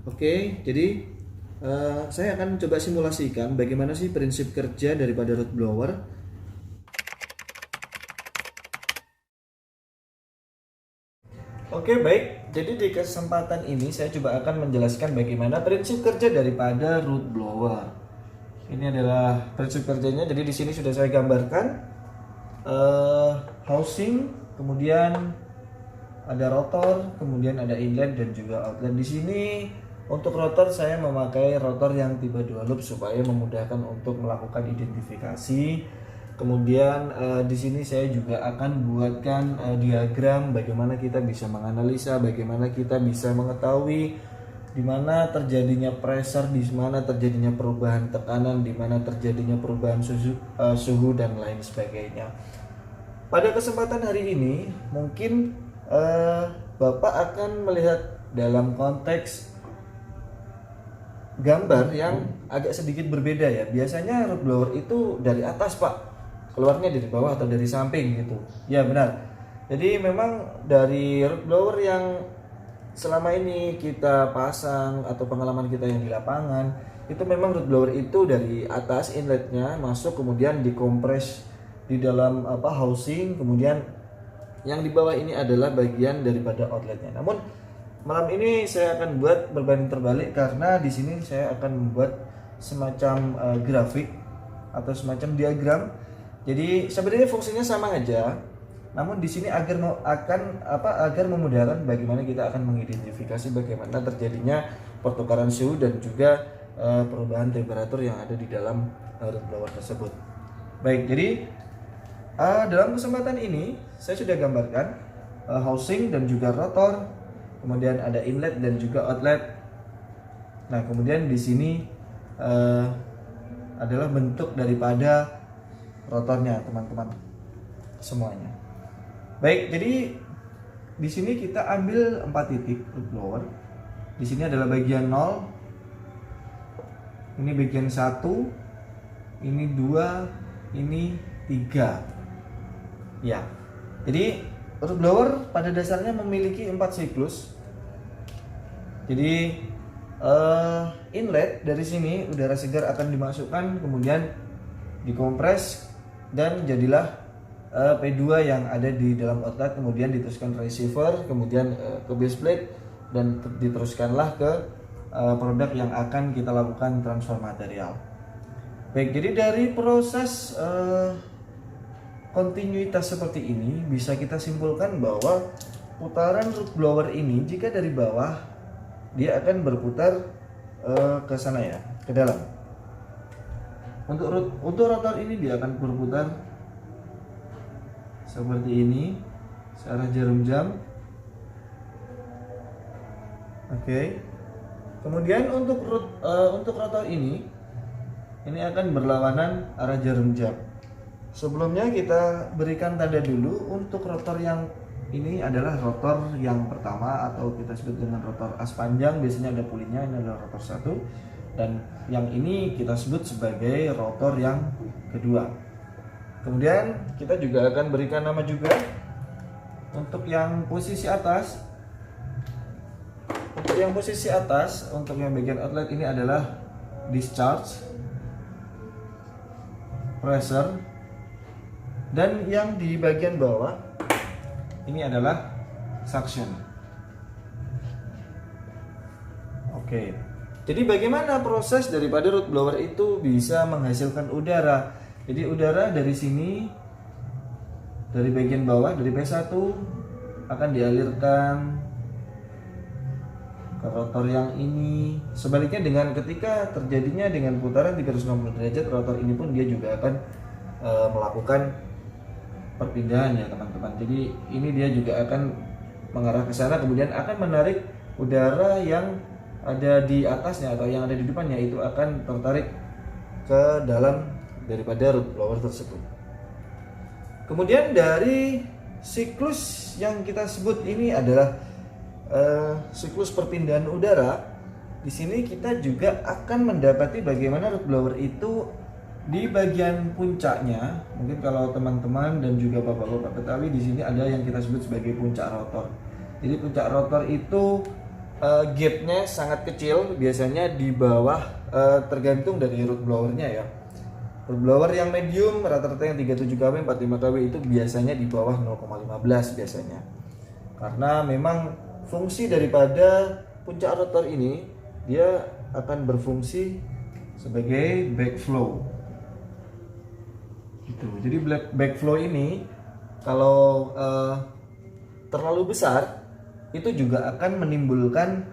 Oke, jadi saya akan coba simulasikan bagaimana sih prinsip kerja daripada root blower. Oke, baik. Jadi di kesempatan ini saya coba akan menjelaskan bagaimana prinsip kerja daripada root blower. Ini adalah prinsip kerjanya. Jadi di sini sudah saya gambarkan housing, kemudian ada rotor, kemudian ada inlet dan juga outlet. Di sini untuk rotor saya memakai rotor yang tipe 2 loop supaya memudahkan untuk melakukan identifikasi. Kemudian di sini saya juga akan buatkan diagram bagaimana kita bisa menganalisa, bagaimana kita bisa mengetahui di mana terjadinya pressure, di mana terjadinya perubahan tekanan, di mana terjadinya perubahan suhu dan lain sebagainya. Pada kesempatan hari ini mungkin Bapak akan melihat dalam konteks gambar yang agak sedikit berbeda ya. Biasanya root blower itu dari atas Pak, keluarnya dari bawah atau dari samping gitu. Ya benar. Jadi memang dari root blower yang selama ini kita pasang atau pengalaman kita yang di lapangan, itu memang root blower itu dari atas inletnya masuk, kemudian dikompres di dalam housing, kemudian yang di bawah ini adalah bagian daripada outletnya. Namun malam ini saya akan buat berbanding terbalik karena di sini saya akan membuat semacam grafik atau semacam diagram. Jadi sebenarnya fungsinya sama aja. Namun di sini agar memudahkan bagaimana kita akan mengidentifikasi bagaimana terjadinya pertukaran suhu dan juga perubahan temperatur yang ada di dalam root blower tersebut. Baik, jadi dalam kesempatan ini saya sudah gambarkan housing dan juga rotor, kemudian ada inlet dan juga outlet. Nah, kemudian di sini adalah bentuk daripada rotornya, teman-teman semuanya. Baik, jadi di sini kita ambil 4 titik root blower. Di sini adalah bagian 0. Ini bagian 1, ini 2, ini 3. Ya. Jadi root blower pada dasarnya memiliki 4 siklus. Jadi inlet dari sini udara segar akan dimasukkan, kemudian dikompres dan jadilah P2 yang ada di dalam outlet, kemudian diteruskan receiver, kemudian ke base plate dan diteruskanlah ke produk yang akan kita lakukan transfer material. Baik, jadi dari proses kontinuitas seperti ini bisa kita simpulkan bahwa putaran root blower ini jika dari bawah dia akan berputar ke sana ya, ke dalam. Untuk rotor ini dia akan berputar seperti ini, searah jarum jam. Oke. Kemudian untuk rotor ini akan berlawanan arah jarum jam. Sebelumnya kita berikan tanda dulu untuk rotor yang ini adalah rotor yang pertama atau kita sebut dengan rotor as panjang, biasanya ada pulinya, ini adalah rotor 1, dan yang ini kita sebut sebagai rotor yang kedua. Kemudian kita juga akan berikan nama juga untuk yang posisi atas. Untuk yang posisi atas, untuk yang bagian outlet ini adalah discharge, pressure, dan yang di bagian bawah ini adalah suction. Oke. Jadi bagaimana proses daripada root blower itu bisa menghasilkan udara? Jadi udara dari sini, dari bagian bawah, dari P1 akan dialirkan ke rotor yang ini. Sebaliknya dengan ketika terjadinya dengan putaran 360 derajat, rotor ini pun dia juga akan melakukan perpindahan ya teman-teman. Jadi ini dia juga akan mengarah ke sana, kemudian akan menarik udara yang ada di atasnya atau yang ada di depannya itu akan tertarik ke dalam daripada root blower tersebut. Kemudian dari siklus yang kita sebut ini adalah siklus perpindahan udara. Di sini kita juga akan mendapati bagaimana root blower itu di bagian puncaknya. Mungkin kalau teman-teman dan juga bapak-bapak ketahui, di sini ada yang kita sebut sebagai puncak rotor. Jadi puncak rotor itu gapnya sangat kecil, biasanya di bawah, tergantung dari root blowernya ya. Root blower yang medium rata-rata yang 37 kW 45 kW itu biasanya di bawah 0,15 biasanya, karena memang fungsi daripada puncak rotor ini dia akan berfungsi sebagai backflow gitu. Jadi backflow ini kalau terlalu besar itu juga akan menimbulkan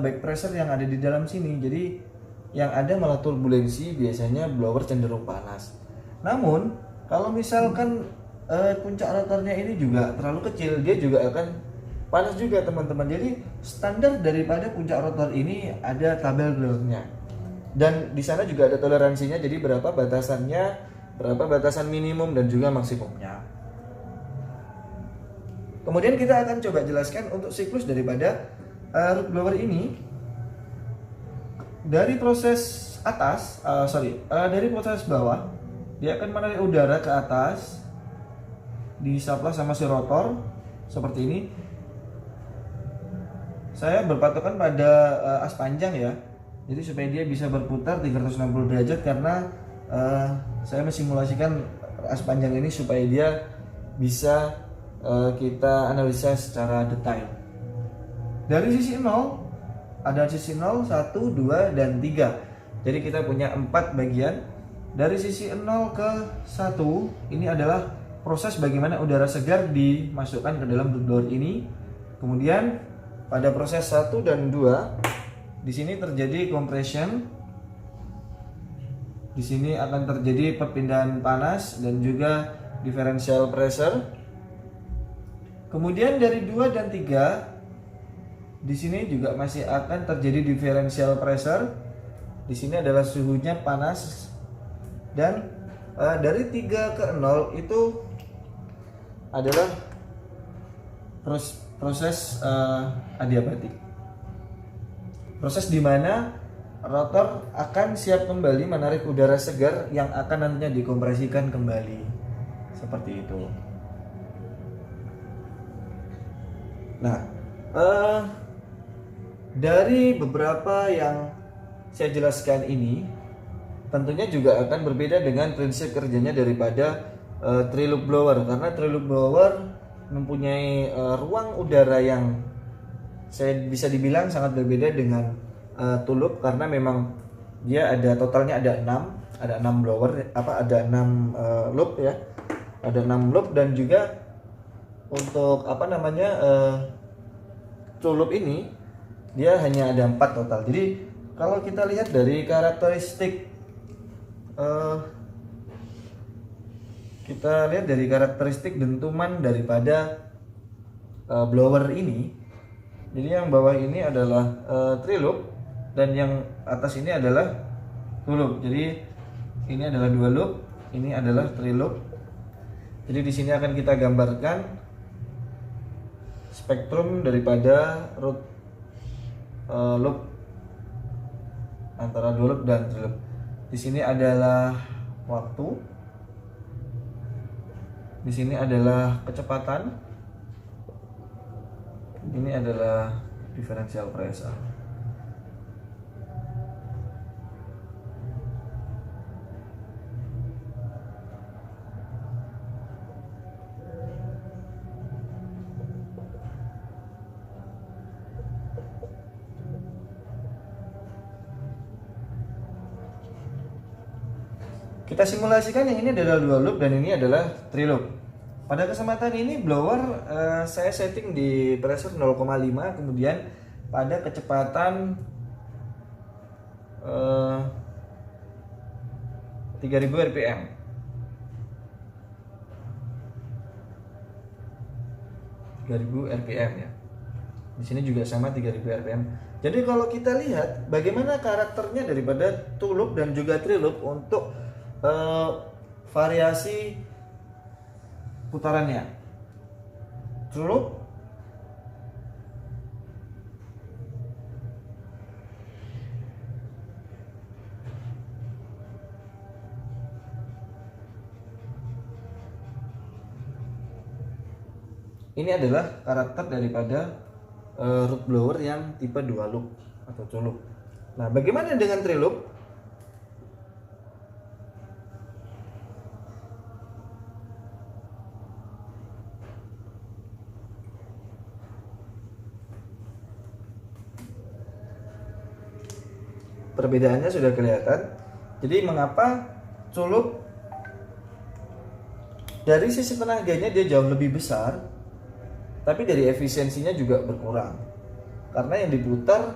back pressure yang ada di dalam sini. Jadi yang ada malah turbulensi, biasanya blower cenderung panas. Namun kalau misalkan puncak rotornya ini juga terlalu kecil, dia juga akan panas juga teman-teman. Jadi standar daripada puncak rotor ini ada tabel blowernya, dan di sana juga ada toleransinya. Jadi berapa batasannya, berapa batasan minimum dan juga maksimumnya. Kemudian kita akan coba jelaskan untuk siklus daripada root blower ini. Dari proses atas, dari proses bawah, dia akan menarik udara ke atas, disupply sama si rotor seperti ini. Saya berpatokan pada as panjang ya, jadi supaya dia bisa berputar 360 derajat, karena saya mensimulasikan as panjang ini supaya dia bisa kita analisa secara detail. Dari sisi 0 ada sisi 0, 1, 2, dan 3. Jadi kita punya 4 bagian. Dari sisi 0 ke 1 ini adalah proses bagaimana udara segar dimasukkan ke dalam root blower ini. Kemudian pada proses 1 dan 2 di sini terjadi compression. Di sini akan terjadi perpindahan panas dan juga differential pressure. Kemudian dari 2 dan 3 di sini juga masih akan terjadi differential pressure. Di sini adalah suhunya panas, dan dari 3 ke 0 itu adalah proses adiabatik. Proses di mana rotor akan siap kembali menarik udara segar yang akan nantinya dikompresikan kembali. Seperti itu. Nah, dari beberapa yang saya jelaskan ini tentunya juga akan berbeda dengan prinsip kerjanya daripada tri-loop blower, karena tri-loop blower mempunyai ruang udara yang saya bisa dibilang sangat berbeda dengan two-loop, karena memang dia ada totalnya ada 6 blower, ada 6 loop ya. Ada 6 loop, dan juga untuk two-loop ini dia hanya ada 4 total. Jadi kalau kita lihat dari karakteristik dentuman daripada blower ini. Jadi yang bawah ini adalah three loop, dan yang atas ini adalah two loop. Jadi ini adalah 2 loop, ini adalah three loop. Jadi di sini akan kita gambarkan spektrum daripada root loop antara 2 loop dan 3 loop. Di sini adalah waktu, di sini adalah kecepatan, ini adalah differential pressure. Kita simulasikan, yang ini adalah 2 loop dan ini adalah 3 loop. Pada kesempatan ini blower saya setting di pressure 0,5, kemudian pada kecepatan 3000 rpm. 3000 rpm ya. Di sini juga sama 3000 rpm. Jadi kalau kita lihat bagaimana karakternya daripada two loop dan juga three loop untuk variasi putarannya. Two loop ini adalah karakter daripada roof blower yang tipe 2 loop atau culup. Nah, bagaimana dengan 3 loop? Perbedaannya sudah kelihatan. Jadi mengapa culup dari sisi tenaganya dia jauh lebih besar, tapi dari efisiensinya juga berkurang. Karena yang diputar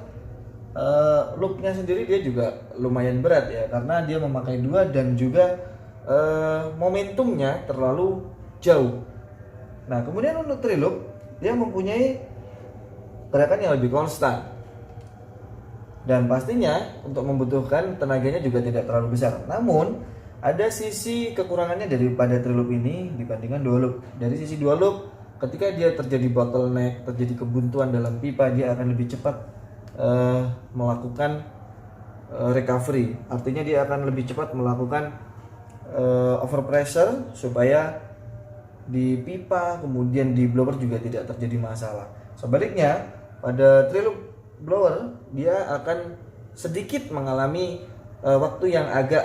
loopnya sendiri dia juga lumayan berat ya, karena dia memakai 2 dan juga momentumnya terlalu jauh. Nah, kemudian untuk 3 loop dia mempunyai gerakan yang lebih konstan. Dan pastinya untuk membutuhkan tenaganya juga tidak terlalu besar. Namun ada sisi kekurangannya daripada 3 loop ini dibandingkan 2 loop. Dari sisi 2 loop, ketika dia terjadi bottleneck, terjadi kebuntuan dalam pipa, dia akan lebih cepat melakukan recovery. Artinya dia akan lebih cepat melakukan overpressure supaya di pipa kemudian di blower juga tidak terjadi masalah. Sebaliknya pada 3 loop blower dia akan sedikit mengalami waktu yang agak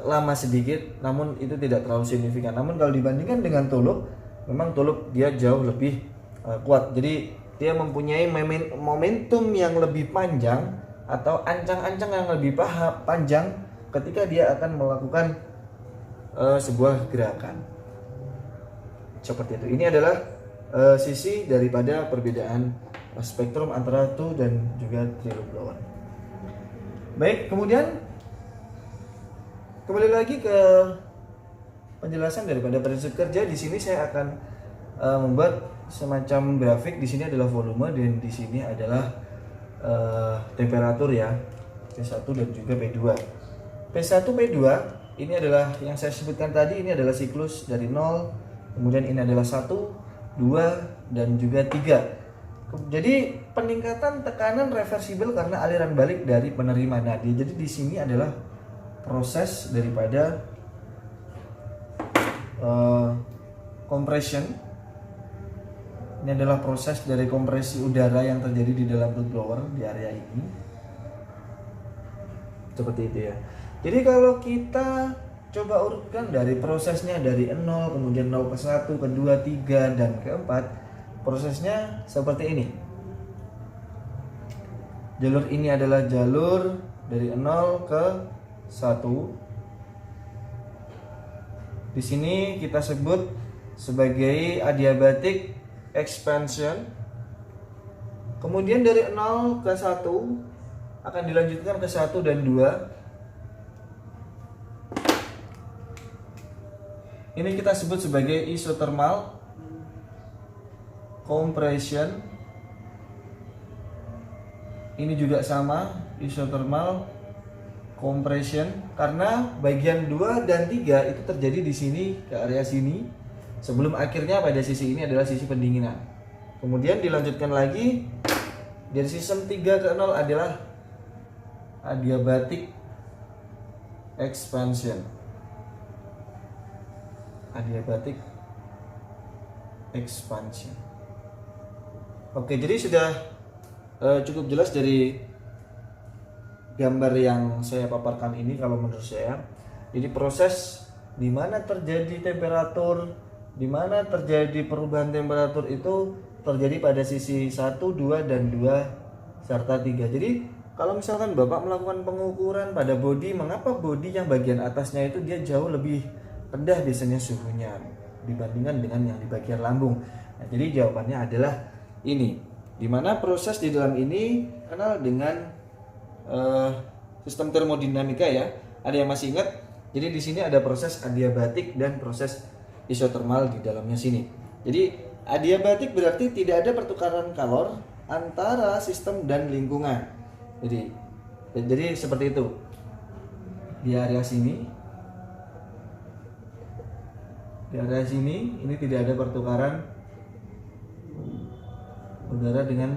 lama sedikit, namun itu tidak terlalu signifikan. Namun kalau dibandingkan dengan 2 loop, memang 2 loop dia jauh lebih kuat. Jadi dia mempunyai momentum yang lebih panjang atau ancang-ancang yang lebih panjang ketika dia akan melakukan sebuah gerakan seperti itu. Ini adalah sisi daripada perbedaan spektrum antara 2 dan juga 3 loop blower. Baik, kemudian kembali lagi ke penjelasan daripada prinsip kerja. Di sini saya akan membuat semacam grafik. Di sini adalah volume dan di sini adalah temperatur ya, P1 dan juga P2. P1 P2 ini adalah yang saya sebutkan tadi, ini adalah siklus dari 0, kemudian ini adalah 1, 2 dan juga 3. Jadi peningkatan tekanan reversibel karena aliran balik dari penerima. Nah, jadi di sini adalah proses daripada compression. Ini adalah proses dari kompresi udara yang terjadi di dalam roof blower di area ini. Seperti itu ya. Jadi kalau kita coba urutkan dari prosesnya dari 0, kemudian 0 ke 1, ke 2, 3 dan ke 4. Prosesnya seperti ini. Jalur ini adalah jalur dari 0 ke 1. Di sini kita sebut sebagai adiabatic expansion. Kemudian dari 0 ke 1 akan dilanjutkan ke 1 dan 2. Ini kita sebut sebagai isothermal compression. Ini juga sama, isothermal compression, karena bagian 2 dan 3 itu terjadi di sini ke area sini sebelum akhirnya pada sisi ini adalah sisi pendinginan. Kemudian dilanjutkan lagi dari sistem 3 ke 0 adalah adiabatic expansion. Adiabatic expansion. Oke, jadi sudah cukup jelas dari gambar yang saya paparkan ini kalau menurut saya. Jadi proses di mana terjadi temperatur, di mana terjadi perubahan temperatur itu terjadi pada sisi 1, 2 dan 2 serta 3. Jadi kalau misalkan Bapak melakukan pengukuran pada bodi, mengapa bodi yang bagian atasnya itu dia jauh lebih rendah biasanya suhunya dibandingkan dengan yang di bagian lambung? Nah, jadi jawabannya adalah ini, dimana proses di dalam ini kenal dengan sistem termodinamika ya. Ada yang masih ingat? Jadi di sini ada proses adiabatik dan proses isothermal di dalamnya sini. Jadi adiabatik berarti tidak ada pertukaran kalor antara sistem dan lingkungan. Jadi seperti itu. Di area sini, ini tidak ada pertukaran udara dengan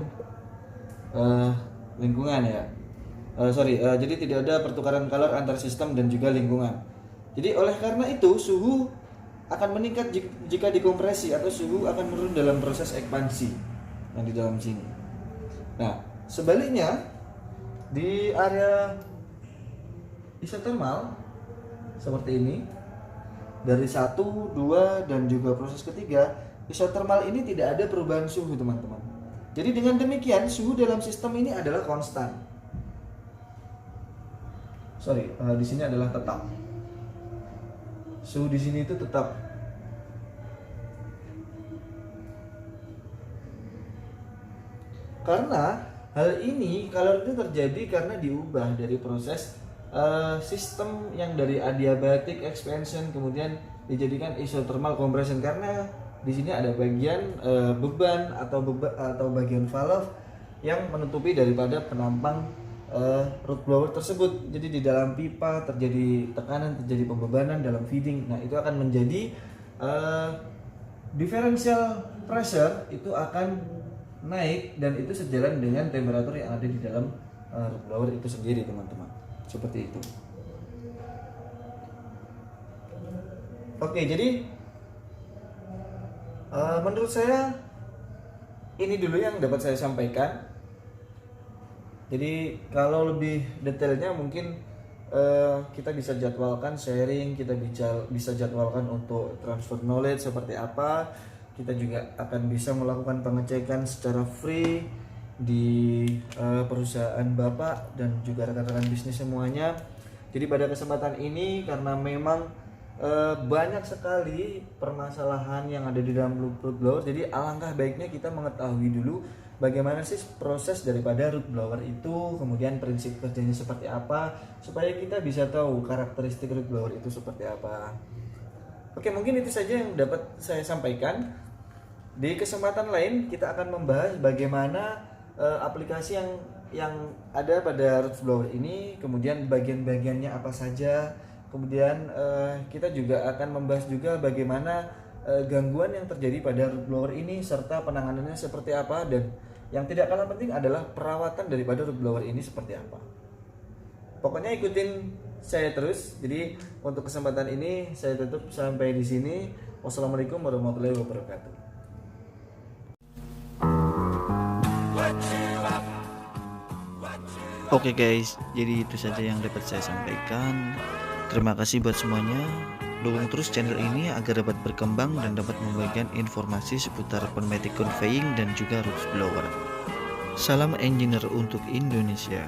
lingkungan ya. Jadi tidak ada pertukaran kalor antar sistem dan juga lingkungan. Jadi oleh karena itu suhu akan meningkat jika dikompresi atau suhu akan menurun dalam proses ekspansi. yang di dalam sini. Nah, sebaliknya di area isothermal seperti ini, dari 1, 2 dan juga proses ketiga, isothermal ini tidak ada perubahan suhu teman-teman. Jadi dengan demikian suhu dalam sistem ini adalah konstan. Di sini adalah tetap. Suhu di sini itu tetap. Karena hal ini kalau itu terjadi karena diubah dari proses sistem yang dari adiabatic expansion kemudian dijadikan isothermal compression, karena di sini ada bagian beban atau bagian valve yang menutupi daripada penampang root blower tersebut. Jadi di dalam pipa terjadi tekanan, terjadi pembebanan dalam feeding. Nah, itu akan menjadi differential pressure itu akan naik, dan itu sejalan dengan temperatur yang ada di dalam root blower itu sendiri teman-teman. Seperti itu. Oke, jadi menurut saya ini dulu yang dapat saya sampaikan. Jadi kalau lebih detailnya mungkin kita bisa jadwalkan sharing, kita bisa jadwalkan untuk transfer knowledge seperti apa. Kita juga akan bisa melakukan pengecekan secara free di perusahaan Bapak dan juga rekan-rekan bisnis semuanya. Jadi pada kesempatan ini karena memang banyak sekali permasalahan yang ada di dalam root blower, jadi alangkah baiknya kita mengetahui dulu bagaimana sih proses daripada root blower itu, kemudian prinsip kerjanya seperti apa, supaya kita bisa tahu karakteristik root blower itu seperti apa. Oke, mungkin itu saja yang dapat saya sampaikan. Di kesempatan lain kita akan membahas bagaimana aplikasi yang ada pada root blower ini, kemudian bagian-bagiannya apa saja. Kemudian kita juga akan membahas juga bagaimana gangguan yang terjadi pada root blower ini serta penanganannya seperti apa, dan yang tidak kalah penting adalah perawatan daripada root blower ini seperti apa. Pokoknya ikutin saya terus. Jadi untuk kesempatan ini saya tutup sampai di sini. Wassalamualaikum warahmatullahi wabarakatuh. Oke guys, jadi itu saja yang dapat saya sampaikan. Terima kasih buat semuanya. Dukung terus channel ini agar dapat berkembang dan dapat membagikan informasi seputar pneumatic conveying dan juga root blower. Salam engineer untuk Indonesia.